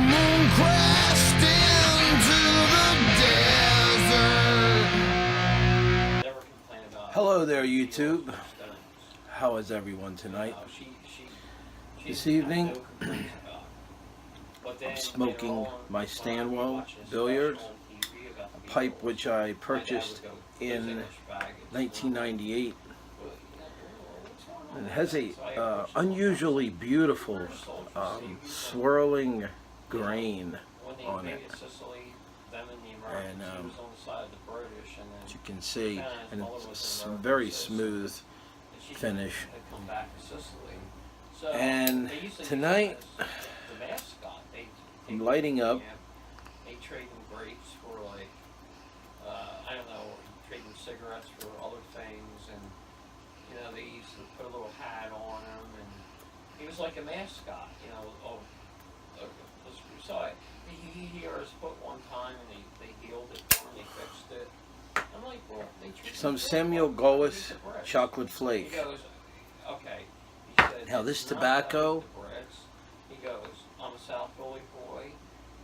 moon crashed into the desert. Hello there, YouTube. How is everyone tonight? This evening, I'm smoking my Stanwell Billiard, a pipe which I purchased in 1998. It has a unusually beautiful swirling grain on it, and as you can see, and it's a very smooth finish. And tonight I'm lighting up. They trade them grapes for, like, I don't know, trade them cigarettes for other things, and you know, they used to put a little hat on him, and he was like a mascot, you know. So he hurt his foot one time, and they healed it for him, they fixed it. I'm like, well, they treat Some Samuel Gawith chocolate flake. He goes, okay. He said, Now this tobacco, he goes, I'm a South Philly boy,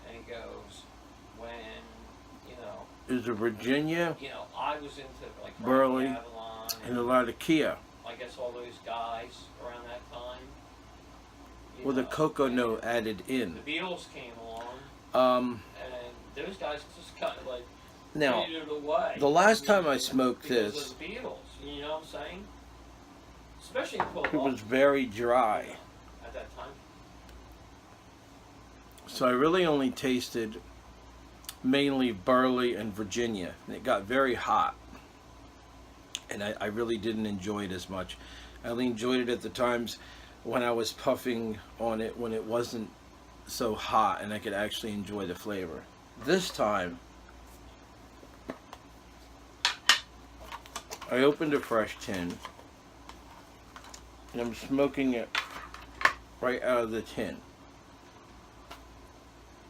and he goes, when, you know, is a Virginia, you know, I was into, like, Burley, Avalon, and a lot of Kia. I guess all those guys around that time. With a cocoa note added in. The Beatles came along, and those guys just kind of like now, faded away. the last time I smoked because this, of the Beatles, you know what I'm saying? Especially in it Philadelphia. was very dry. At that time. So I really only tasted mainly Burley and Virginia. And it got very hot. And I really didn't enjoy it as much. I only enjoyed it at the times when I was puffing on it, when it wasn't so hot and I could actually enjoy the flavor. This time, I opened a fresh tin and I'm smoking it right out of the tin.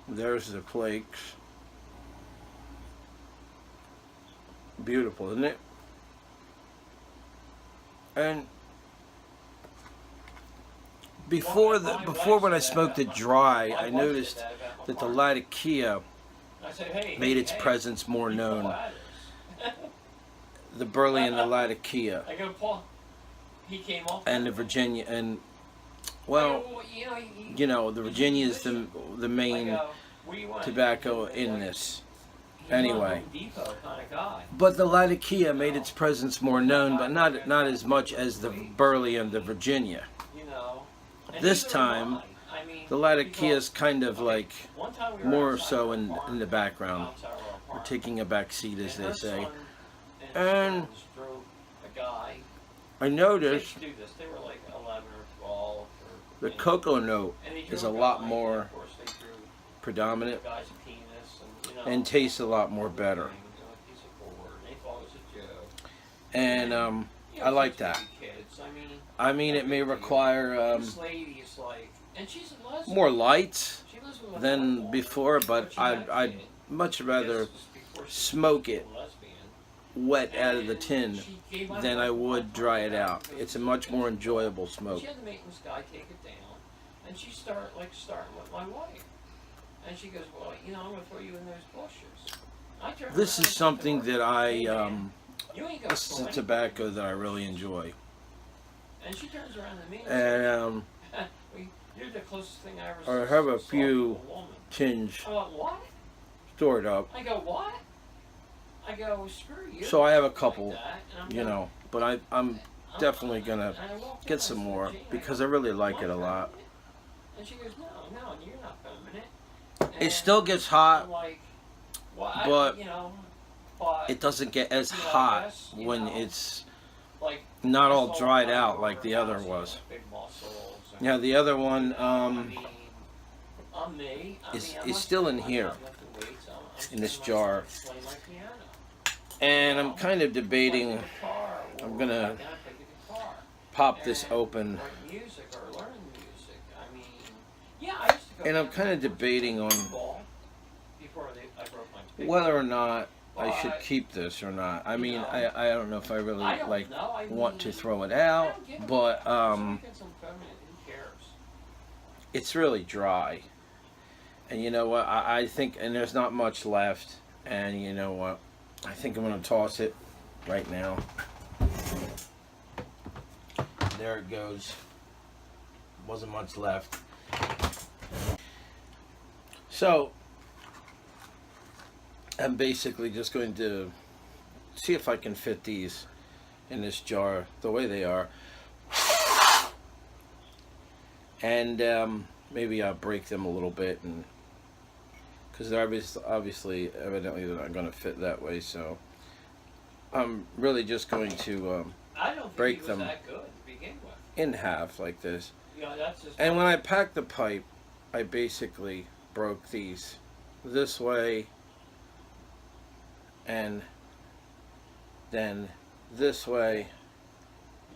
There's the flakes. Beautiful, isn't it? And before when I smoked it dry, I noticed that the Latakia made its presence more known. The Burley and the Latakia, I go, Paul. He came off. and the Virginia, and well, you know, the Virginia is the main tobacco in this. Anyway, but the Latakia made its presence more known, but not as much as the Burley and the Virginia. This time, the Latakia is kind of like more so in the background. We're taking a back seat, as they say. And I noticed the cocoa note is a lot more predominant and tastes a lot more better. And I like that. I mean, it may require more lights than before, but I'd much rather smoke it wet out of the tin than I would dry it out. It's a much more enjoyable smoke. She had to make this guy take it down, and she starting with my wife. And she goes, well, you know, I'm going to throw you in those bushes. This is something that this is a tobacco that I really enjoy. And she turns around to me and you're the closest thing I ever I have a saw few to a woman. tins What? stored up. I go, what? I go, screw you. So I have a couple, like you know, but I'm definitely going to get some more because I really like it a lot. And she goes, no, you're not permanent. It still gets hot, Like, well, but you know, but it doesn't get as you know, hot guess, when know, it's like, not all muscle dried fiber out like the other house, you was. know, big muscles and, Yeah, the other one I'm is still in here in this jar, and I'm kind of debating. I'm gonna pop this open, and I'm kind of debating on whether or not I should keep this or not. I mean, I don't know if I really want to throw it out, but it's really dry. And you know what? I think, and there's not much left. And you know what? I think I'm going to toss it right now. There it goes. Wasn't much left. So, I'm basically just going to see if I can fit these in this jar the way they are. And maybe I'll break them a little bit, and because they're obviously, evidently, they're not going to fit that way. So I'm really just going to I don't think break he was them that good to begin with. in half like this. You know, that's just And when I packed the pipe, I basically broke these this way, and then this way,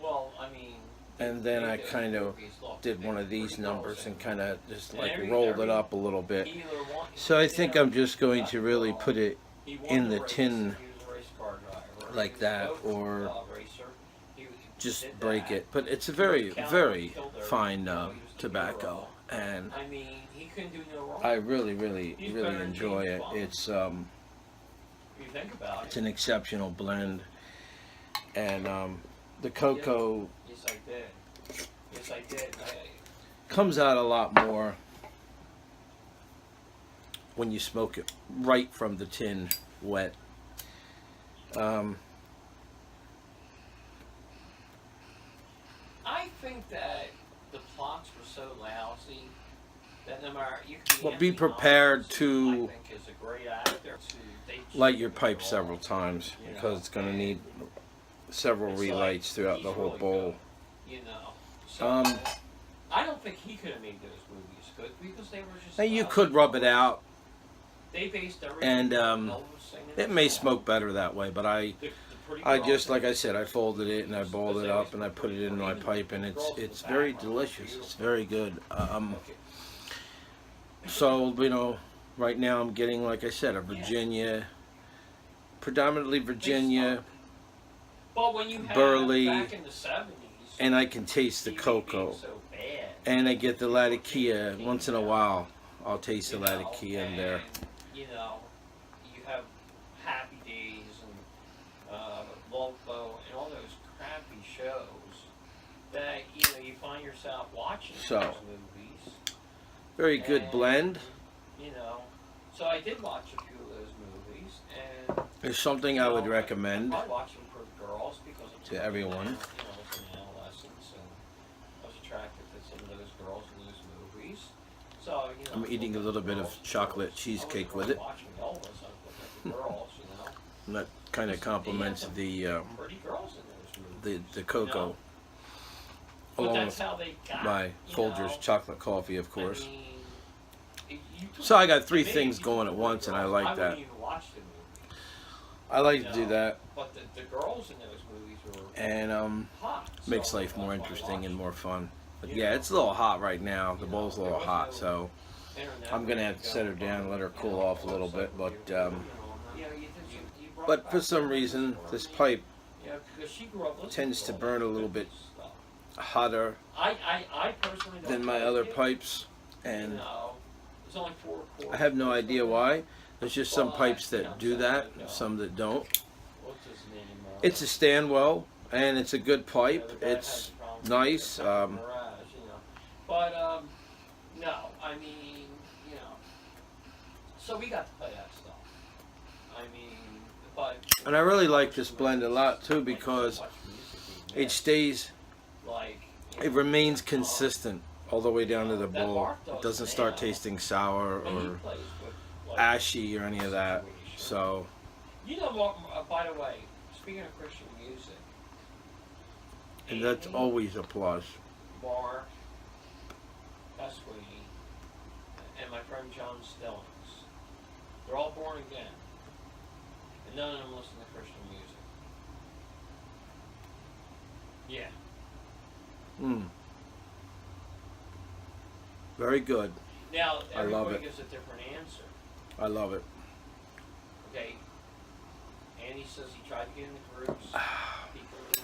well, I mean, and then I kind of did one of these numbers and kind of just like rolled it up a little bit. So I think I'm just going to really put it in the tin like that, or just break it. But it's a very, very fine tobacco, and I mean, he couldn't do no wrong. I really, really, really enjoy it. It's If you think about it's an exceptional blend, and the cocoa Yes, I did. Yes, I did. comes out a lot more when you smoke it right from the tin, wet. I think that the plots were so lousy that no matter you can Well, be prepared to I think is a great actor to light your pipe several times, because it's going to need several relights throughout the whole bowl. You know. So, I don't think he could have made those movies good because they were just. Now you could rub it out, They based everything. and on Elvis singing it may smoke better that way, but I pretty just, like I said, I folded it and I balled it up and I put it in my pipe, and it's very delicious. It's very good. So, you know, right now I'm getting, like I said, a Virginia, predominantly Virginia, But when you had burley, back in the 70s, and I can taste the TV cocoa. being so bad, And I get the Latakia. Once in a while, I'll taste the Latakia in there. and, you know, you have Happy Days and Volpo and all those crappy shows that, you know, you find yourself watching So, those movies. Very good And, blend. You know, so I did watch a few of those movies, and It's something I would recommend I watch them for the girls because I'm to everyone. You know, it's an adolescence, and I was attracted to some of those girls in those movies. So you know, I'm eating a little bit of chocolate cheesecake with it. Watching Elvis, I was looking at the girls, you know. And that kind of complements the Pretty girls in those movies. the cocoa, But along that's with how they got. my you Folgers know, chocolate coffee, of course. I mean, So I got three to me, things you going put at the once, and I girls- like wouldn't that. even watch the movie. I like to do that, But the girls in those movies were and hot. makes so life more that's why I interesting watched and it. more fun. But yeah, it's a little hot right now. The bowl's a little hot, so I'm gonna have to set her down and let her cool off a little bit. But for some reason, this pipe tends to burn a little bit hotter I personally don't than my like other it. pipes, and There's only 4 I have no idea why. There's just some pipes that do that, some that don't. What's his name? It's a Stanwell, and it's a good pipe. The guy had It's problems with nice. the Mirage, you know. But no, I mean, you know. So we got to play that stuff. I mean, but And I really like this blend a lot too, because it stays, like it remains consistent all the way down to the bowl. It doesn't start tasting sour or ashy or any of that. So, You know what? By the way, speaking of Christian music, and that's always a plus. Mark, Eswini, and my friend John Stillings, they're all born again, and none of them listen to Christian music. Yeah. Mm. Very good. Now, I love everybody it. gives a different answer. I love it. Okay. Andy says he tried to get in the groups. People.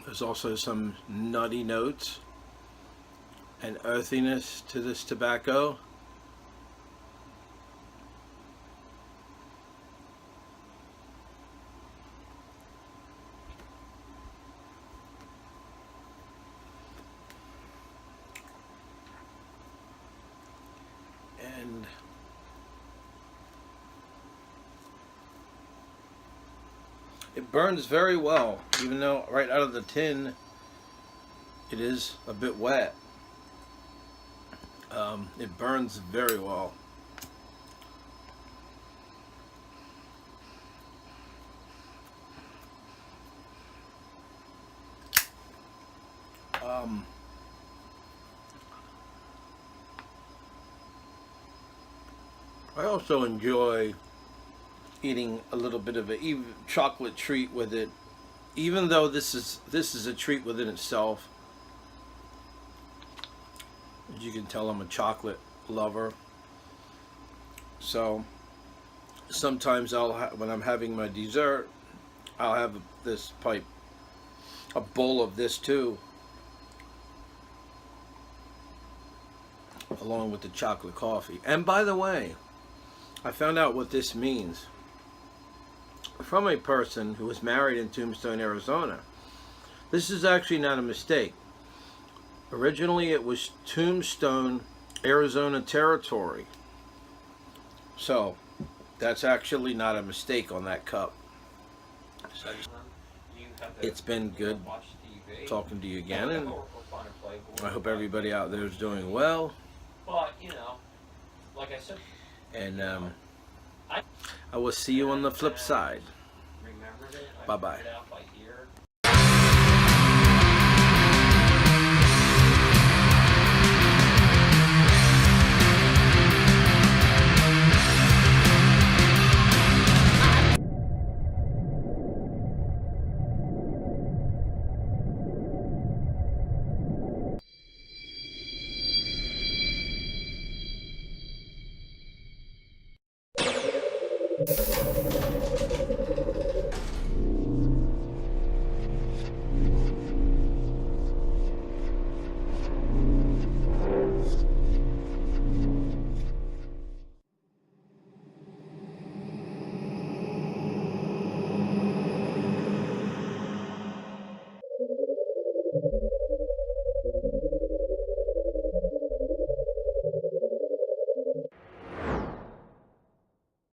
There's also some nutty notes and earthiness to this tobacco. And it burns very well, even though right out of the tin it is a bit wet. It burns very well. I also enjoy eating a little bit of a chocolate treat with it, even though this is a treat within itself. As you can tell, I'm a chocolate lover, so sometimes when I'm having my dessert, I'll have this a bowl of this too, along with the chocolate coffee. And by the way, I found out what this means from a person who was married in Tombstone, Arizona. This is actually not a mistake. Originally it was Tombstone, Arizona territory. So that's actually not a mistake on that cup. So it's been good talking to you again, and I hope everybody out there is doing well. But, you know, like I said, and I will see you on the flip side. Bye bye.